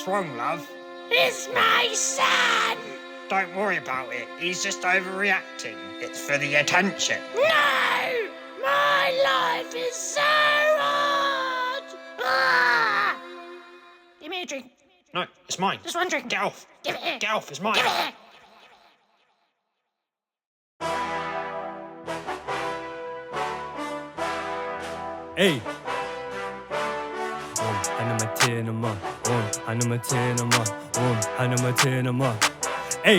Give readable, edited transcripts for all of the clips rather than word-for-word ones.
What's wrong, love? It's my son! Don't worry about it. He's just overreacting. It's for the attention. No! My life is so hard! Ah! Give me a drink. No, it's mine. Just one drink. Get off. Give it here. Get off, it's mine. Give it here. Hey. Hey.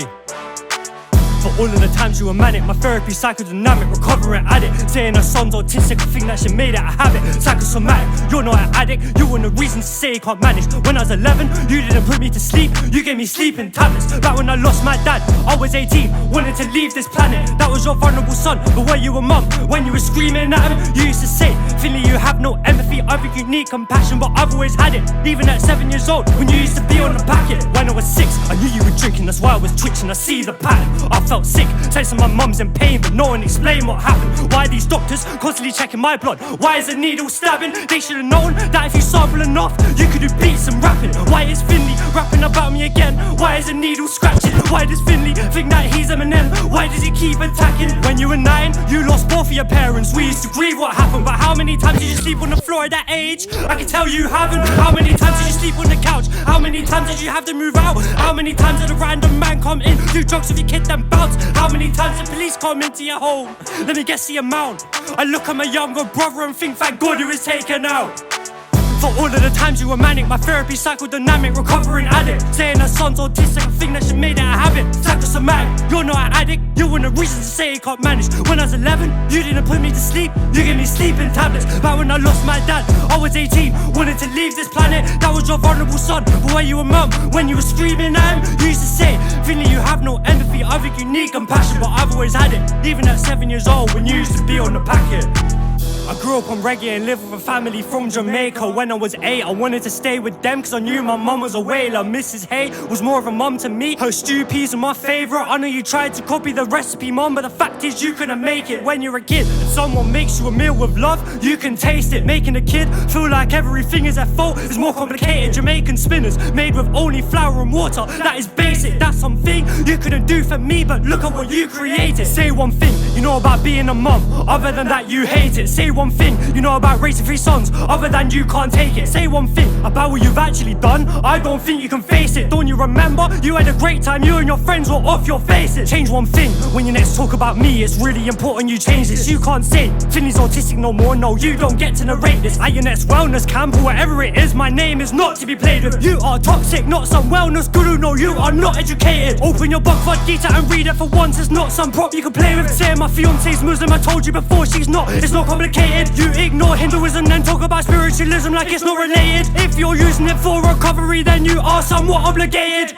For all of the times you were manic, my therapy psychodynamic, recovering addict. Saying her son's autistic, I think that she made it a habit. Psychosomatic, you're not an addict, you want a reason to say you can't manage. When I was 11, you didn't put me to sleep, you gave me sleeping tablets. Back when I lost my dad, I was 18, wanted to leave this planet. That was your vulnerable son, but were you a mum? When you were screaming at him, you used to say, Finley, you have no empathy, I think you need compassion, but I've always had it. Even at 7 years old, when you used to be on the packet. When I was 6, I knew you were drinking, that's why I was twitching, I see the pattern. I felt sick, sensing my mum's in pain, but no one explained what happened. Why are these doctors constantly checking my blood? Why is the needle stabbing? They should have known that if you sample enough, you could do beats and rapping. Why is Finley rapping about me again? Why is the needle scratching? Why does Finley think that he's Eminem? Why does he keep attacking? When you were 9, you lost both of your parents. We used to grieve what happened, but how many times did you sleep on the floor at that age? I can tell you haven't. How many times did you sleep on the couch? How many times did you have to move out? How many times did a random man come in, do drugs with your kid then bounce? How many times the police come into your home? Let me guess the amount. I look at my younger brother and think thank God he was taken out. For all of the times you were manic, my therapy psychodynamic, recovering addict. Saying her son's autistic, I think that she made it a habit. Psychosomatic, you're not an addict, you want a reason to say you can't manage. When I was 11, you didn't put me to sleep, you gave me sleeping tablets. But when I lost my dad, I was 18, wanted to leave this planet. That was your vulnerable son, but were you a mum? When you were screaming at him, you used to say, Finley, you have no empathy, I think you need compassion, but I've always had it. Even at 7 years old, when you used to be on the packet. I grew up on reggae and lived with a family from Jamaica. When I was 8, I wanted to stay with them cause I knew my mum was a whaler. Mrs. Hay was more of a mum to me. Her stew peas were my favourite. I know you tried to copy the recipe, mum, but the fact is you couldn't make it. When you're a kid and someone makes you a meal with love, you can taste it. Making a kid feel like everything is at fault is more complicated. Jamaican spinners made with only flour and water, that is basic. That's something you couldn't do for me, but look at what you created. Say one thing you know about being a mum, other than that you hate it. Say one thing you know about raising 3 sons, other than you can't take it. Say one thing about what you've actually done, I don't think you can face it. Don't you remember? You had a great time, you and your friends were off your faces. Change one thing when you next talk about me, it's really important you change this. You can't say Finley's autistic no more, no, you don't get to narrate this. At your next wellness camp, or whatever it is, my name is not to be played with. You are toxic, not some wellness guru, no, you are not educated. Open your book for Gita and read it for once, it's not some prop you can play with. Say my fiance's Muslim, I told you before, she's not, it's not complicated. You ignore Hinduism then talk about spiritualism like it's not related. If you're using it for recovery then you are somewhat obligated.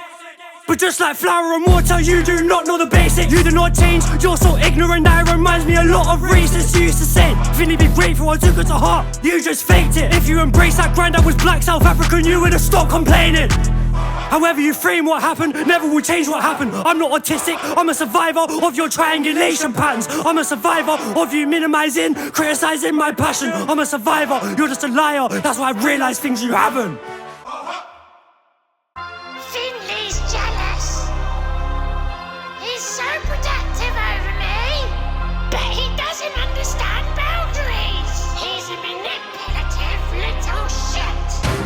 But just like flour and water, you do not know the basics. You do not change, you're so ignorant that it reminds me a lot of racists. You used to say, Finley, be grateful, I took it to heart. You just faked it. If you embraced that granddad was black South African, you would have stopped complaining. However you frame what happened, never will change what happened. I'm not autistic, I'm a survivor of your triangulation patterns. I'm a survivor of you minimizing, criticizing my passion. I'm a survivor, you're just a liar, that's why I realize things you haven't. Finley's jealous. He's so protective over me, but he doesn't understand boundaries. He's a manipulative little shit.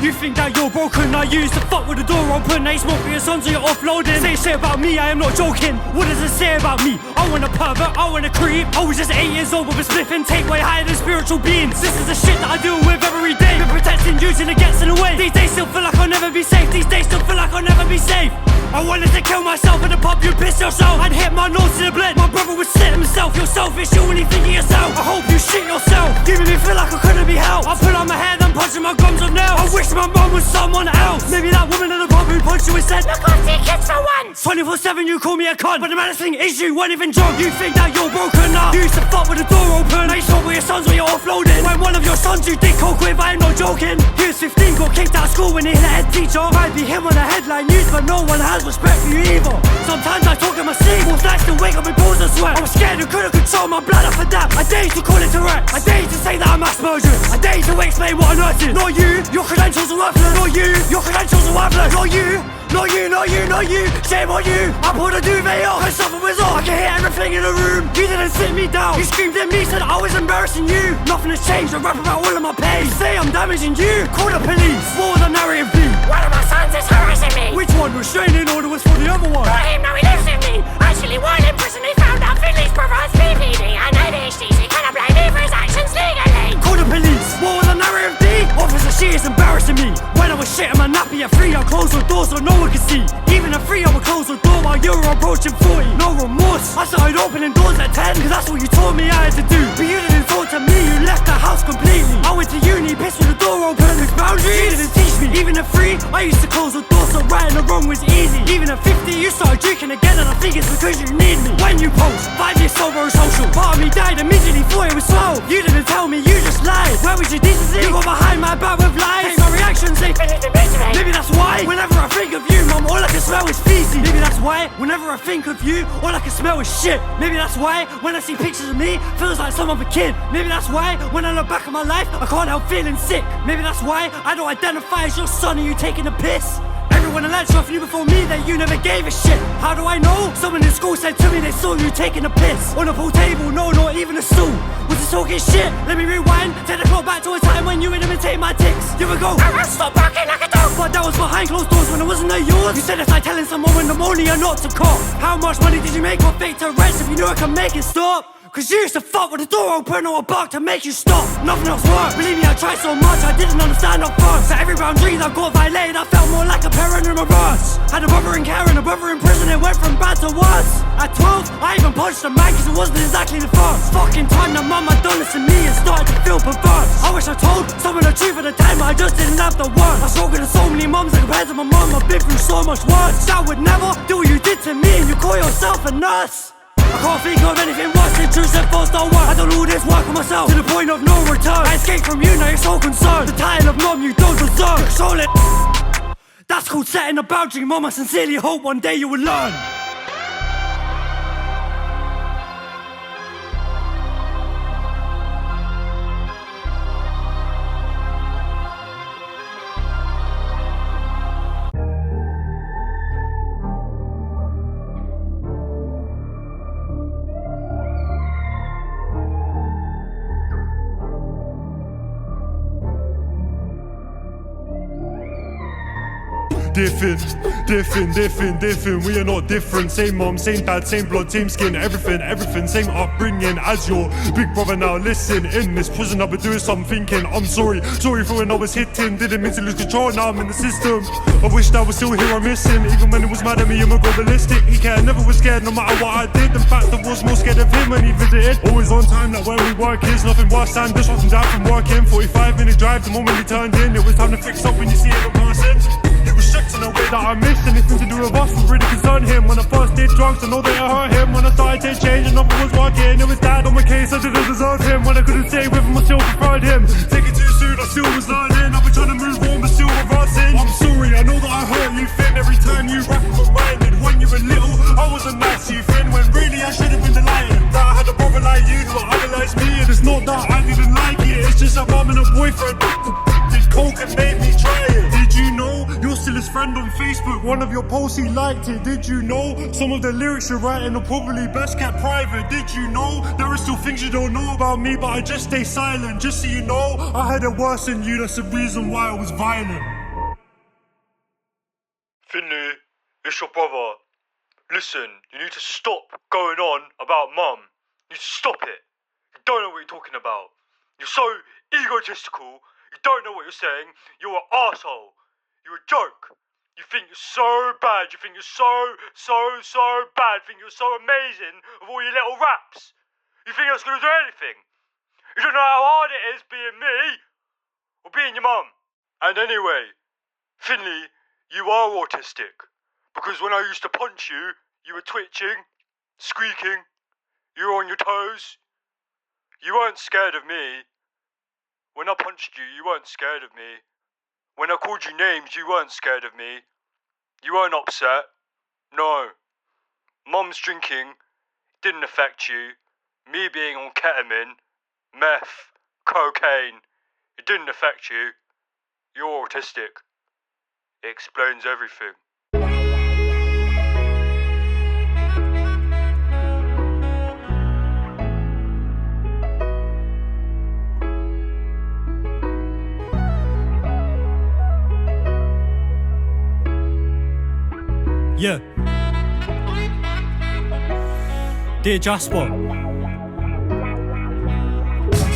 You think that you're broken, I used to fuck with the door open. They smoke for your sons so you're offloading. Say shit about me, I am not joking. What does it say about me? I want a pervert, I want a creep. I was just 8 years old with a spliff and take way higher than spiritual beings. This is the shit that I deal with every day. Been protecting you till it gets in the way. These days still feel like I'll never be safe. These days still feel like I'll never be safe. I wanted to kill myself in the pub, you piss yourself. I'd hit my nose to the blade. My brother would slit himself. You're selfish, you only think of yourself. I hope you shit yourself, giving me feel like I couldn't be helped. I pull out my hair, then punching my gums on nails. I wish my mum was someone else. Maybe that woman in the pub who punched you and said, Look after your kids for once. 24/7 you call me a cunt, but the maddest thing is you won't even jump. You think that you're broken up. You used to fuck with the door open. Now you talk with your sons when you're offloading. When one of your sons you did coke with, I ain't not joking. He was 15, got kicked out of school when he hit a head teacher. Might be him on the headline news, but no one has respect for you either. Sometimes I talk in my sleep, most nights to wake up with balls of sweat. I was scared and couldn't control my bladder for that. I dare to call it Tourette's. I dare to say that I'm Asperger's. I dare to explain what I'm not. Not you, your credentials are worthless. Not you, your credentials are worthless. Not you, not you, not you, not you. Shame on you, I pulled a duvet off and something was off. I can hear everything in the room. You didn't sit me down, you screamed at me, said I was embarrassing you. Nothing has changed, I rap about all of my pain. You say I'm damaging you, call the police. What would the narrative be? One of my sons is harassing me. Which one? Restraining order was for the other one. For him, now he lives with me. Actually, while in prison, he found out Finley's brother has PPD and ADHD, so he cannot blame me for his actions legally. Call the police. What would the narrative be? Officer, she is embarrassing me. When I was shitting my nappy at 3, I closed the door so no one could see. Even at 3, I would close the door while you were approaching 40. No remorse. I started opening doors at 10, cause that's what you taught me I had to do. But you didn't talk to me, you left the house completely. I went to uni, pissed with the door open, there's boundaries. You didn't teach me. Even at 3, I used to close the door so right and the wrong was easy. Even at 50, you started drinking again, and I think it's because you need me. When you post 5 years sober and social, part of me died immediately, thought it was slow. You didn't tell me, you just lied. Where was your decency? You got behind my back with lies. Take my reactions, they maybe that's why whenever I think of you, mum, all I can smell is feces. Maybe that's why whenever I think of you, all I can smell is shit. Maybe that's why when I see pictures of me, feels like some other kid. Maybe that's why when I look back at my life, I can't help feeling sick. Maybe that's why I don't identify as your son and you taking the piss. Everyone that latched off you before me, that you never gave a shit. How do I know? Someone in school said to me they saw you taking a piss on a pool table, no, not even a stool. Was this talking shit? Let me rewind, take the clock back to a time when you would imitate my tics. You would go, stop barking like a dog. but that was behind closed doors when it wasn't yours. You said it's like telling someone when pneumonia not to cough. How much money did you make off fake Tourette's if you knew I could make it stop? Cause you used to fuck with the door open or a bark to make you stop. Nothing else worked. Believe me, I tried so much, I didn't understand up front. So every boundary that got violated, I felt more like a parent in reverse. Had a brother in care and a brother in prison, it went from bad to worse. At 12, I even punched a man cause it wasn't exactly the first fucking time that mum had done this to me and started to feel perverse. I wish I told someone the truth at the time, but I just didn't have the words. I spoke to so many mums and compared to my mum, I've been through so much worse. That would never do what you did to me and you call yourself a nurse. I can't think of anything worse than truth and false don't work. I done all this work on myself to the point of no return. I escaped from you, now you're so concerned. The title of mom you don't deserve. Control it. That's called setting a boundary, mom. I sincerely hope one day you will learn. Different, we are not different. Same mom, same dad, same blood, same skin, everything, same upbringing as your big brother. Now listen, in this prison I've been doing some thinking. I'm sorry for when I was hitting, didn't mean to lose control, now I'm in the system. I wish I was still here, I'm missing. Even when he was mad at me, I'ma go ballistic. He cared, never was scared, no matter what I did. In fact, I was more scared of him when he visited. Always on time, like where we work is nothing worse than disrupting down from working. 45-minute drive, the moment he turned in, it was time to fix up when you see him in person. He was strict in a way that I missed, anything to do with us would really concern him. When I first did drugs, I know that it hurt him. When I started to change and nothing was working, it was dad on my case, I didn't deserve him. When I couldn't stay with him, I still preferred him. Take it too soon, I still was learning. I've been trying to move on, but still reversing. I'm sorry, I know that I hurt you, Finn. Every time you rap, I'm reminded when you were little, I wasn't nice to you, Finn. When really I should have been delighted that I had a brother like you who idolized me. And it's not that I didn't like it, it's just that mum and a boyfriend did coke and made me try it. Did you know you're still his friend on Facebook? One of your posts he liked it. Did you know some of the lyrics you're writing are probably best kept private? Did you know there are still things you don't know about me, but I just stay silent? Just so you know, I had it worse than you, that's the reason why I was violent. Finley, it's your brother. Listen, you need to stop going on about mum. You need to stop it. You don't know what you're talking about. You're so egotistical. You don't know what you're saying. You're an arsehole. You're a joke. You think you're so bad. You think you're so bad. You think you're so amazing with all your little raps. You think that's going to do anything. You don't know how hard it is being me or being your mum. And anyway, Finley, you are autistic. Because when I used to punch you, you were twitching, squeaking, you were on your toes. You weren't scared of me. When I punched you, you weren't scared of me. When I called you names, you weren't scared of me. You weren't upset. No. Mum's drinking didn't affect you. Me being on ketamine, meth, cocaine, it didn't affect you. You're autistic. It explains everything. Yeah. Dear Jasper,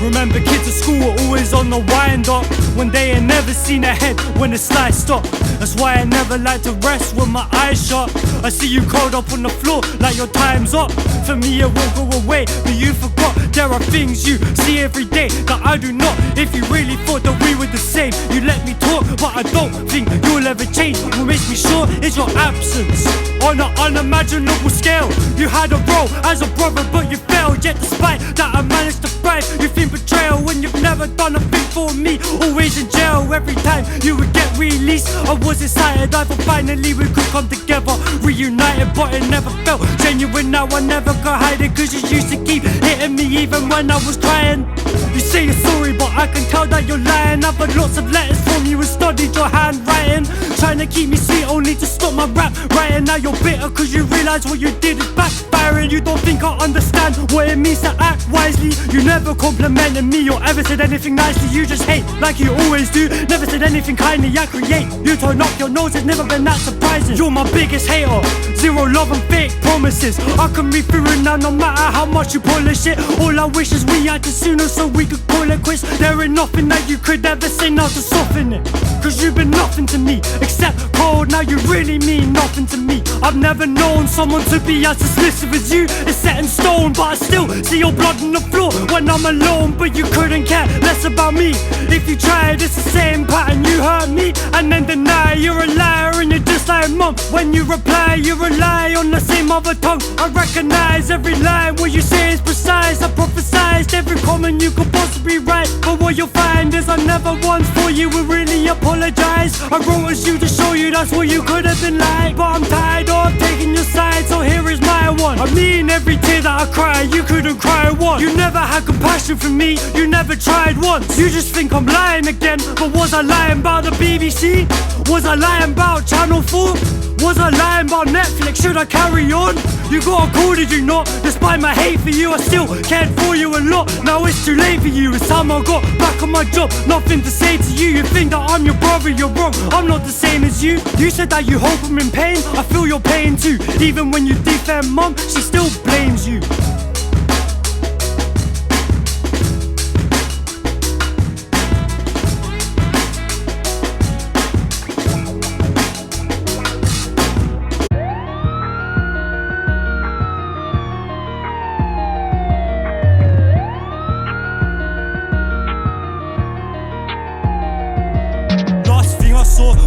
remember kids at school were always on the wind up when they ain't never seen ahead when the slide stop. That's why I never like to rest with my eyes shut. I see you curled up on the floor like your time's up. For me it won't go away, but you forgot there are things you see every day that I do not. If you really thought that we were the same, you let me talk, but I don't think you'll ever change. What makes me sure is your absence on an unimaginable scale. You had a role as a brother, but you failed. Yet despite that I managed to thrive, you think betrayal when you've never done a thing for me. Always in jail every time you would get released. I was excited, I thought finally we could come together, reunited, but it never felt genuine. Now I never could hide it, cause you used to keep hitting me even when I was crying. You say you're sorry, but I can tell that you're lying. I've had lots of letters from you and studied your handwriting, trying to keep me sweet only to stop my rap writing. Now you're bitter cause you realise what you did is backfiring. You don't think I understand what it means to act wisely. You never complimented me or ever said anything nicely. You just hate like you always do, never said anything kindly. I create, you turn up your nose, it's never been that surprising. You're my biggest hater, zero love and fake promises. I can read through it now no matter how much you polish it. All I wish is we acted sooner so we could call it quits. There ain't nothing that you could ever say now to soften it, cause you've been nothing to me except cold. Now you really mean nothing to me. I've never known someone to be as dismissive as you. It's set in stone, but I still see your blood on the floor when I'm alone. But you couldn't care less about me. If you tried, it's the same pattern. You hurt me and then deny. You're a liar and you're just like mum. When you reply, you rely on the same mother tongue. I recognize every line, what you say is precise. I prophesized every comment you could possibly write, but what you'll find is I never once for you will really apologize. I wrote as you to show you that's what you could have been like, but I'm tired of taking your side, so here is my one. I mean every tear that I cry, you couldn't cry once. You never had compassion for me, you never tried once. You just think I'm lying again, but was I lying about the BBC? Was I lying about Channel 4? Was I lying about Netflix? Should I carry on? You got a call, did you not? Despite my hate for you, I still cared for you a lot. Now it's too late for you, it's time I got back on my job. Nothing to say to you, you think that I'm your brother, you're wrong. I'm not the same as you. You said that you hope I'm in pain, I feel your pain too. Even when you defend mum, she still blames you.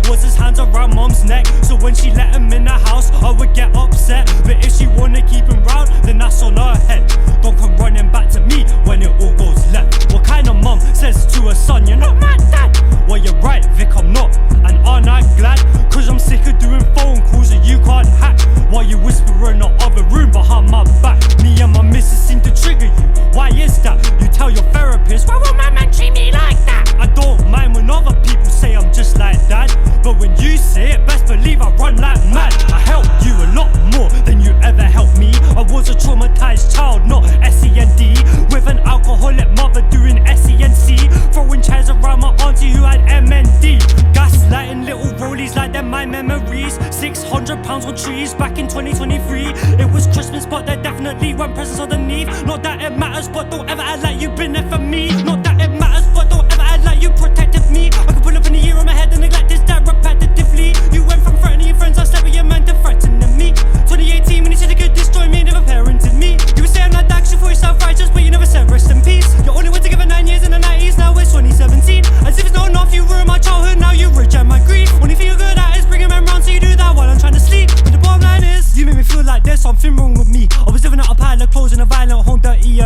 Was his hands around mum's neck, so when she let him in the house I would get upset. But if she wanna keep him round, then that's on her head. Don't come running back to me when it all goes left. What kind of mum says to her son, you're not my dad? Well you're right Vic, I'm not, and aren't I glad? Cause I'm sick of doing phone calls that you can't hack, while you whisper in the other room behind my back. Me and my missus seem to trigger you, why is that? You tell your therapist, why won't my man treat me like that? I don't mind when other people say I'm just like dad, but when you say it, best believe I run like mad. I helped you a lot more than you ever helped me. I was a traumatized child, not SEND, with an alcoholic mother doing SENC, throwing chairs around my auntie who had MND. Gaslighting little rollies like they're my memories. 600 pounds on trees back in 2023. It was Christmas but there definitely weren't presents underneath. Not that it matters, but don't ever act like you've been there for me. Not that it matters, but don't ever act like you protected me. I could pull up in a year on my head and neglect this that repetitively. You went from threatening your friends, I slept with your man, to threatening me. 2018 when you said you could destroy me, never parented me. You were saying like that, you thought you self-righteous, but you never said rest in peace. You only went together 9 years in the 90s, now it's 2017. As if it's not enough, you ruined my childhood, now you reject my grief. Only thing you're good at is bringing men round, so you do that while I'm trying to sleep. But the bottom line is, you make me feel like there's something wrong with me. I was living out a pile of clothes in a violent home, dirty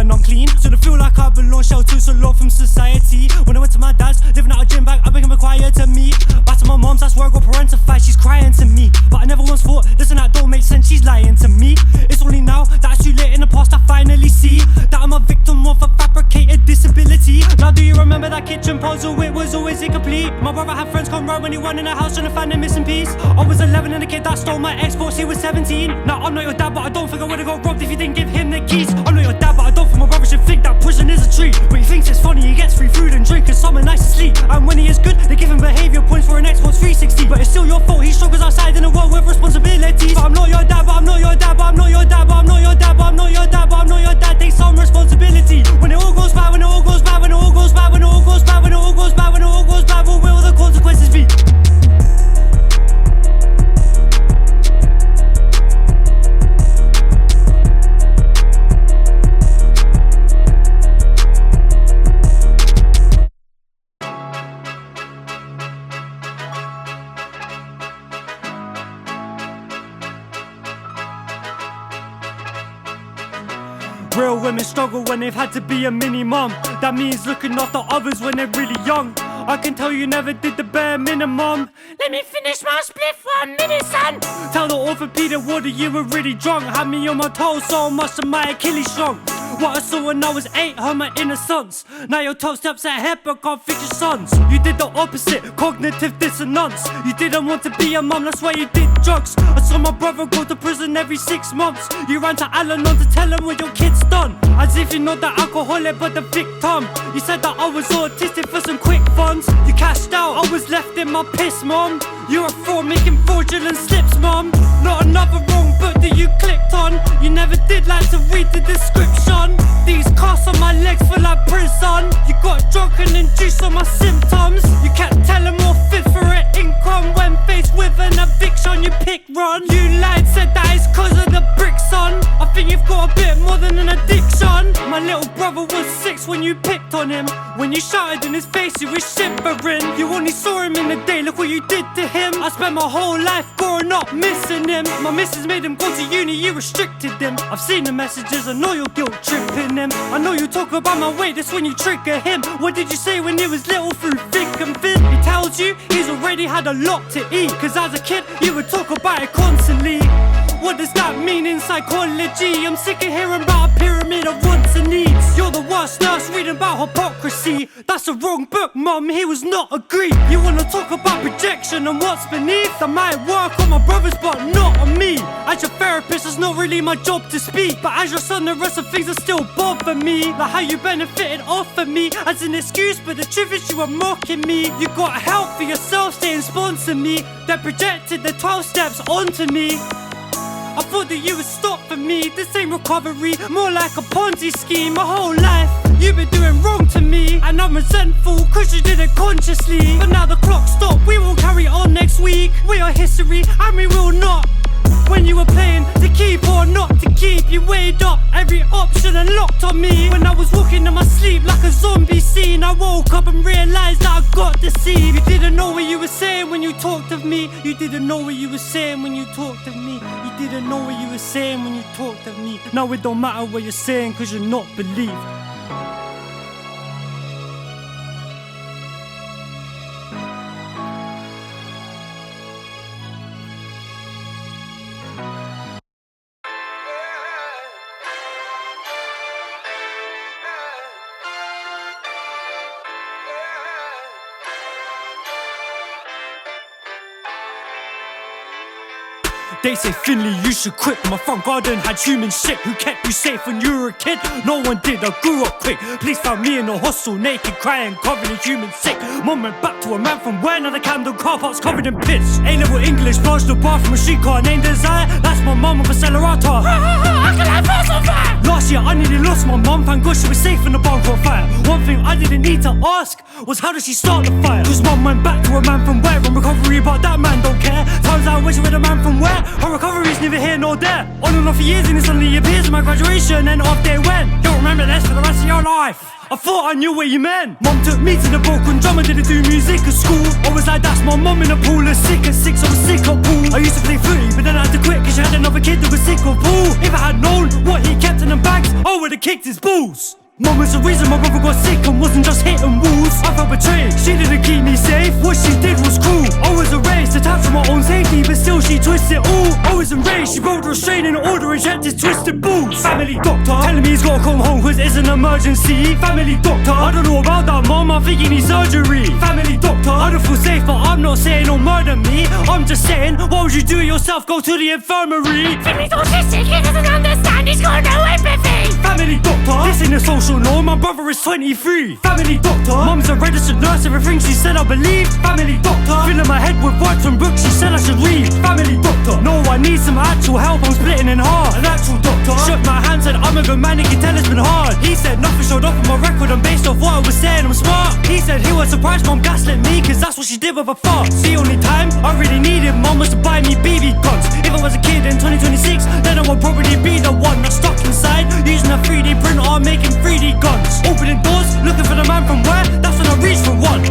complete. My brother had friends come round when he won in the house trying to find a missing piece. I was 11 and the kid that stole my Xbox, he was 17. Now I'm not your dad, but I don't think I would've got robbed if you didn't give him the keys. I'm not your dad, but I don't think my brother should think that prison is a treat. But he thinks it's funny, he gets free food and drink and somewhere nice to sleep. And when he is good, they give him behaviour points for an Xbox 360. But it's still your fault, he struggles outside in a world with responsibilities. But I'm not your dad, but I'm not your dad, but I'm not your dad, but I'm not your dad, but I'm not your dad, but I'm not your dad. Take some responsibility. When it all goes bad, when it all goes bad, when it all goes bad, when it all goes bad, when it all goes bad, when it all goes bad, what will the consequences be? Real women struggle when they've had to be a mini mom. That means looking after others when they're really young. I can tell you never did the bare minimum. Let me finish my spliff 1 minute, son. Tell the orthopedic warder you were really drunk. Had me on my toes so much that my Achilles shrunk. What I saw when I was 8 hurt my innocence. Now you're 12 steps ahead but can't fix your sons. You did the opposite, cognitive dissonance. You didn't want to be a mum, that's why you did drugs. I saw my brother go to prison every 6 months. You ran to Al-Anon to tell him what your kid's done. As if you're not the alcoholic but the victim. You said that I was autistic for some quick funds. You cashed out, I was left in my piss, mom. You're a fraud making fraudulent slips, mom. Not another wrong book that you clicked on. You never did like to read the description. These casts on my legs feel like prison. You got drunk and induced on my symptoms. You kept telling more fit for an income. When faced with an eviction, you pick run. You lied, said that it's cause of the bricks, son. I think you've got a bit more than an addiction. My little brother was 6 when you picked on him. When you shouted in his face, he was shivering. You only saw him in the day, look what you did to him. I spent my whole life growing up missing him. My missus made him go to uni, you restricted him. I've seen the messages, I know you're guilt tripping him. I know you talk about my weight, that's when you trigger him. What did you say when he was little through thick and thin? He tells you he's already had a lot to eat. Cause as a kid, you would talk about it constantly. What does that mean in psychology? I'm sick of hearing about a pyramid of wants and needs. You're the worst nurse reading about hypocrisy. That's the wrong book, mum, he was not a Greek. You wanna talk about projection and what's beneath? That might work on my brothers but not on me. As your therapist, it's not really my job to speak. But as your son, the rest of things are still bother me. Like how you benefited off of me as an excuse, but the truth is you were mocking me. You got help for yourself, saying sponsor me. Then projected the 12 steps onto me. I thought that you would stop for me. This ain't recovery, more like a Ponzi scheme. My whole life, you've been doing wrong to me. And I'm resentful, cause you did it consciously. But now the clock stopped, we will carry on next week. We are history, and we will not. When you were playing to keep or not to keep, you weighed up every option and locked on me. When I was walking in my sleep like a zombie scene, I woke up and realised that I got deceived. You didn't know what you were saying when you talked of me. You didn't know what you were saying when you talked of me. You didn't know what you were saying when you talked of me. Now it don't matter what you're saying cause you're not believed. They say Finley, you should quit. My front garden had human shit. Who kept you safe when you were a kid? No one did, I grew up quick. Police found me in the hostel, naked, crying, covered in human sick. Mum went back to a man from Ware, now the Camden car park's covered in piss. A-level English, blasted the bar from a streetcar named Desire. That's my mum with a Celerata. I can have fast on fire. Last year I nearly lost my mum, thank God she was safe in the barn for a fire. One thing I didn't need to ask was how did she start the fire? Cause mum went back to a man from Ware on recovery, but that man don't care. Times I wish with a man from Ware. Her recovery's neither here nor there. On and off for years and it suddenly appears at my graduation and off they went. You'll remember this for the rest of your life. I thought I knew what you meant. Mum took me to the broken drum and didn't do music at school. I was like, that's my mum in the pool. At sick at 6, I was sick of pool. I used to play footy, but then I had to quit cause she had another kid that was sick of pool. If I had known what he kept in the bags, I would've kicked his balls. Mum was the reason my brother got sick and wasn't just hitting walls. I felt betrayed, she didn't keep me safe. What she did was cruel. I was erased, attached to my own safety, but still she twisted it all. I was enraged, she wrote a restraining order reject his twisted balls. Family doctor telling me he's gotta come home cause it's an emergency. Family doctor, I don't know about that mom, I think he needs surgery. Family doctor, I don't feel safe but I'm not saying don't murder me. I'm just saying, what would you do yourself? Go to the infirmary. Finley's autistic, he doesn't understand, he's got no empathy. Family doctor, this ain't a social norm, my brother is 23. Family doctor, mum's a registered nurse, everything she said I believe. Family doctor, filling my head with words from books she said I should read. Family doctor, no I need some actual help, I'm splitting in half. An actual doctor, shook my hand, said I'm a good man, he can tell it's been hard. He said nothing showed up on my record and based off what I was saying I'm smart. He said he was surprised mom gaslit me cause that's what she did with her farts. The only time I really needed mom was to buy me BB guns. If I was a kid in 2026 then I would probably be the one that's stuck inside using a 3D printer making 3D guns. Opening doors, looking for the man from Ware, that's when I reached for one.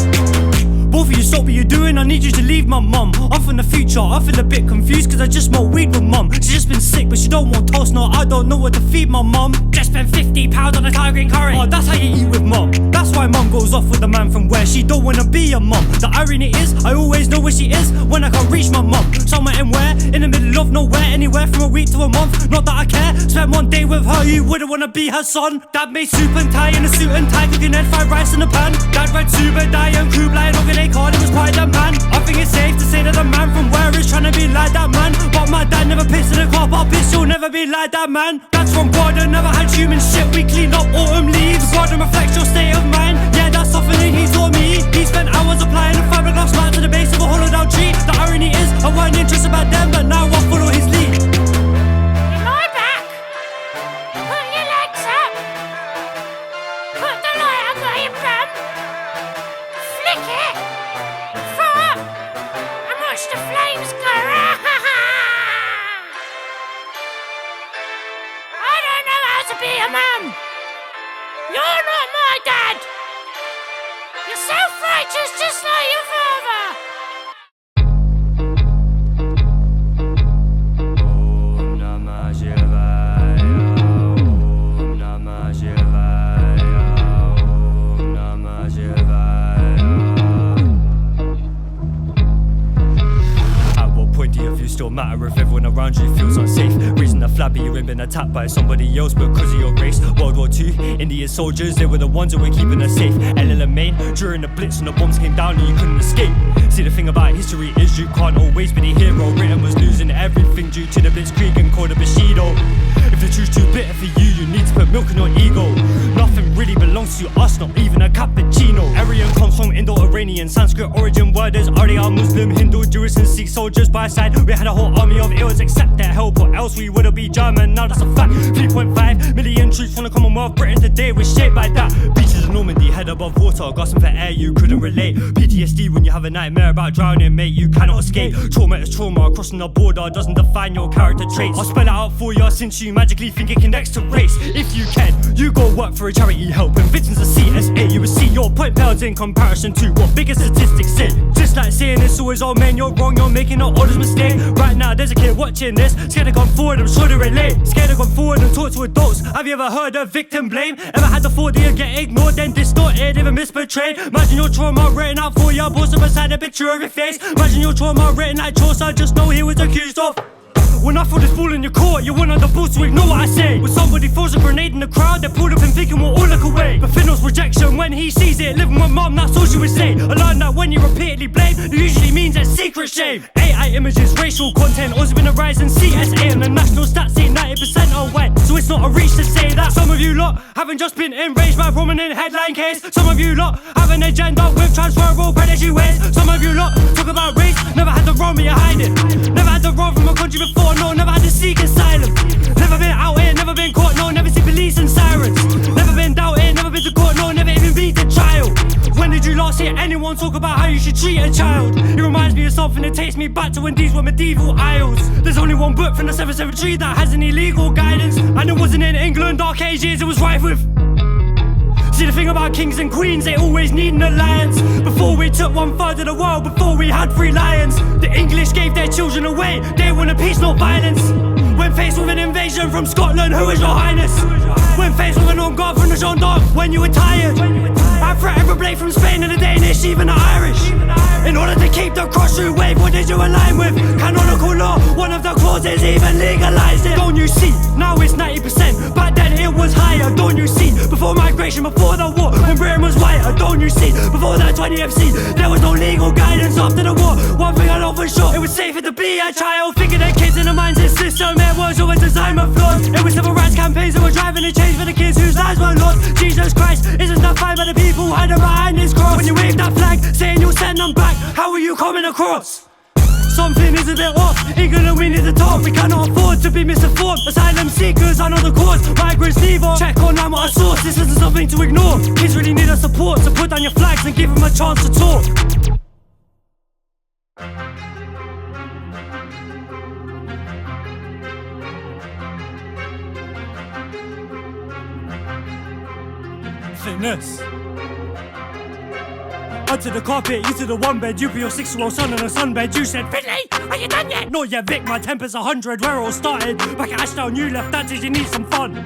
Both of you stop what you're doing, I need you to leave my mum. Off in the future, I feel a bit confused cause I just smoke weed with mum. She's just been sick but she don't want toast, no I don't know what to feed my mum. Just spent £50 on a Thai green curry. Oh that's how you eat with mum. That's why mum goes off with the man from Ware, she don't wanna be a mum. The irony is, I always know where she is when I can't reach my mum. Somewhere in Ware, in the middle of nowhere, anywhere from a week to a month. Not that I care, spent one day with her, you wouldn't wanna be her son. Dad made soup and tie in a suit and tie, cooking egg fried rice in a pan. Dad read Subadai and Kublai and Ogden card, it was quite the man. I think it's safe to say that the man from Ware is trying to be like that man. But my dad never pissed in a car, but bitch you'll never be like that man. Dad's from Gordon, never had human shit, we cleaned up autumn leaves. Gordon reflects your state of mind, yeah that's softening he taught me. He spent hours applying a fiberglass mat to the base of a hollowed out tree. The irony is, I weren't interested about them, but now I follow his lead. Lie back. Put your legs up. Put the light under your bum. Flick it. Throw up. And watch the flames go. I don't know how to be a mum. You're not my dad. You're self-righteous just like your father. Still matter if everyone around you feels unsafe. Reason the flabby you ain't been attacked by somebody else because of your race. World War II, Indian soldiers, they were the ones who were keeping us safe. LLM Maine, during the blitz and the bombs came down and you couldn't escape. See the thing about history is you can't always be the hero. Britain was losing everything due to the blitzkrieg and called a Bushido. If the truth's too bitter for you, you need to put milk in your ego. Nothing really belongs to us, not even a cappuccino. Aryan comes from Indo-Iranian, Sanskrit origin word is Arya, Muslim, Hindu, Jewish and Sikh soldiers by side. We had a whole army of ills, accept their help or else we would've been German, now that's a fact. 3.5 million troops from the Commonwealth, Britain today was shaped by that. Beaches of Normandy, head above water, gasping for air, you couldn't relate. PTSD when you have a nightmare about drowning, mate, you cannot escape. Trauma is trauma, crossing the border doesn't define your character traits. I'll spell it out for you since you magically think it connects to race. If you can, you go work for a charity helping victims of CSA. You will see your point pales in comparison to what bigger statistics say. Just like saying it's always all men, you're wrong, you're making an honest mistake. Right now there's a kid watching this, scared to come forward, I'm sure they relate. Scared to come forward and talk to adults. Have you ever heard of victim blame? Ever had the thought that you get ignored, then distorted, even misportrayed? Imagine your trauma written out for you, posted beside a picture of your face. Imagine your trauma written like Chaucer, just know he was accused of. When I throw this ball in your court, you're one of the fools to ignore what I say. When somebody throws a grenade in the crowd, they pull up and thinking we'll all look away. But Finno's rejection when he sees it, living with mum, that's all she would say. I learned that when you repeatedly blame, it usually means a secret shame. AI images, racial content, also been a rise in CSA, and the national stats say 90% are white. So it's not a reach to say that some of you lot haven't just been enraged by a prominent headline case. Some of you lot have an agenda with transferable credits you waste. Some of you lot talk about race, never had the wrong but you hide it. Never had the wrong from a country before, no, never had to seek asylum. Never been out here, never been caught, no, never seen police and sirens. Never been doubted, never been to court, no, never even been to trial. When did you last hear anyone talk about how you should treat a child? It reminds me of something that takes me back to when these were medieval isles. There's only one book from the 7th century that has any legal guidance, and it wasn't in England, dark ages, it was rife with. See the thing about kings and queens, they always need an alliance. Before we took 1/3 of the world, before we had 3 lions, the English gave their children away, they wanted peace, not violence. When faced with an invasion from Scotland, who is your highness? When faced with an armed guard from the gendarme, when you were tired. I threatened a blade from Spain and the Danish, even the Irish. In order to keep the cross through wave, what did you align with? Canonical law, one of the core sources even legalized it. Don't you see, now it's 90%, back then it was higher. Don't you see, before migration, before the war, when Britain was whiter. Don't you see, before that 20 FC, there was no legal guidance after the war. One thing I know for sure, it was safer to be a child. Thinking that kids in the mindset system, it was always designed with flaws. It was civil rights campaigns that were driving the change for the kids whose lives were lost. Jesus Christ, isn't that fine by the people hiding behind this cross? When you wave that flag, saying you'll send them back, how are you coming across? Something is a bit off, England we need to talk. We cannot afford to be misinformed. Asylum seekers, I know the cause. Migrants leave or check on I'm a source. This isn't something to ignore. Kids really need our support, so put down your flags and give them a chance to talk. Fitness. Onto the carpet, you to the one bed. You put your 6-year-old son on a sunbed. You said, Finley, are you done yet? Not yet, Vic, my temper's 100. Where it all started, back at Ashdown, you left that did you need some fun?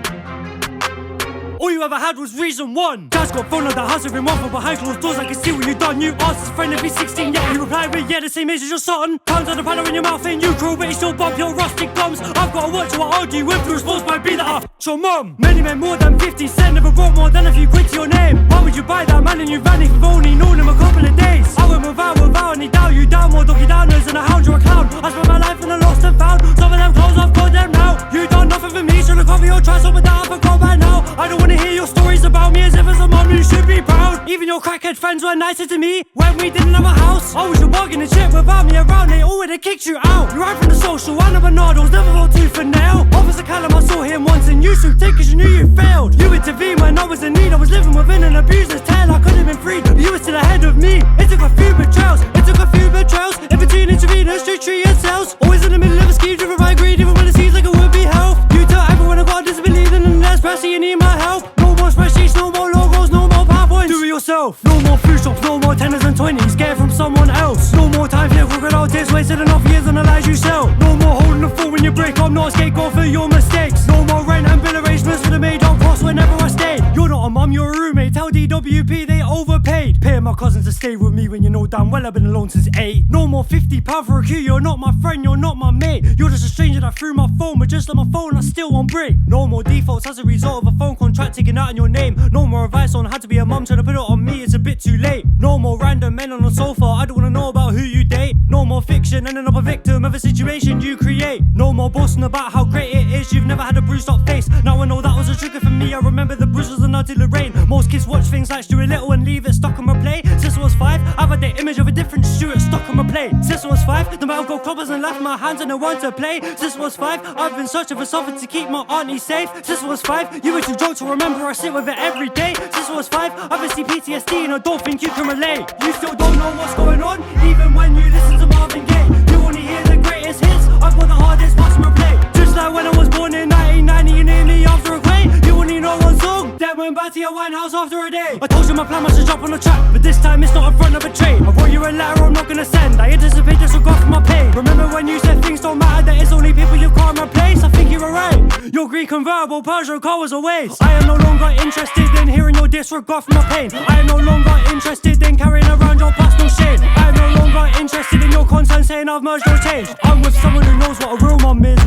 All you ever had was reason one. Jazz got thrown out the house every month, but behind closed doors I can see what you done. You asked his friend if he's 16 yet. He replied with, yeah, the same age as your son. Pounds on the panel in your mouth ain't you cruel, but you still bump your rustic gums. I've got to watch what I argue with, the response might be that I f***ed your mum. Many men more than 50 cent, never brought more than a few quid to your name. Why would you buy that man in your van if you've only known him a couple of days? I went without, and he down you down, more doggy downers than a hound, you're a clown. I spent my life in the lost and found, some of them clothes I've got them now. You done nothing for me, so look over your trust, over that I forgot by now. I don't wanna hear your stories about me as if as a mum you should be proud. Even your crackhead friends were nicer to me when we didn't have a house. I was your bargaining chip without me around, they all would've kicked you out. You ran from the social, I know Bernardo's never got tooth and nail. Officer Callum, I saw him once and you should take cause you knew you failed. You intervened when I was in need, I was living within an abuser's tail. I could've been freed, but you were still ahead of me. It took a few betrayals, in between intravenous, straight tree and cells. Always in the middle of a scheme driven by greed, even when it seems like it would be health. You tell everyone I got a disability, then there's pressure, you need my help. No more spreadsheets, no more logos, no more PowerPoints. Do it yourself. No more food shops, no more 10s and 20s, get it from someone else. No more time for your crocodile tears, wasted enough years on the lies you sell. No more holding the phone when you break, I'm not a scapegoat for your mistakes. No more rent and bill arrangements for the maid on cross whenever I stayed. You're not a mum, you're a roommate, tell DWP they overpaid. Paying my cousins to stay with me when you know damn well I've been alone since 8. No more £50 for a queue, you're not my friend, you're not my mate. You're just a stranger that threw my phone, but just like my phone I still won't break. No more defaults as a result of a phone contract taken out in your name. No more advice on how to be a mum, trying to put it on me, it's a bit too late. No more random men on the sofa, I don't wanna know about who you date. No more fiction, ending up a victim of a situation you create. No more boasting about how great it is, you've never had a bruised up face. Now I know that was a trigger for me, I remember the bruises and until it rained. Most kids watch things like Stuart Little and leave it stuck on replay. Since I was 5, I've had the image of a different Stuart stuck on replay. Since I was 5, the metal go clubbers and left my hands and I want to play. Since I was 5, I've been searching for something to keep my auntie safe. Since I was 5, you were too drunk to remember I sit with it every day. Since I was 5, I've been PTSD and I don't think you can relate. You still don't know what's going on, even when you listen to Marvin Gaye. You only hear the greatest hits, I've got the hardest parts to replay. Just like when I was born in 1990 and nearly after a quake. You only know one song, then went back to your wine house after a day. I told you my plan was to jump on the track, but this time it's not in front of a train. I wrote you a letter I'm not gonna send, I anticipate disregard for my pain. Remember when you said things don't matter, that it's only people you can't replace? I think you were right, your green convertible Peugeot car was a waste. I am no longer interested in hearing your disregard for my pain. I am no longer interested in carrying around your past no shame. I am no longer interested in your content saying I've merged or changed. I'm with someone who knows what a real mum is.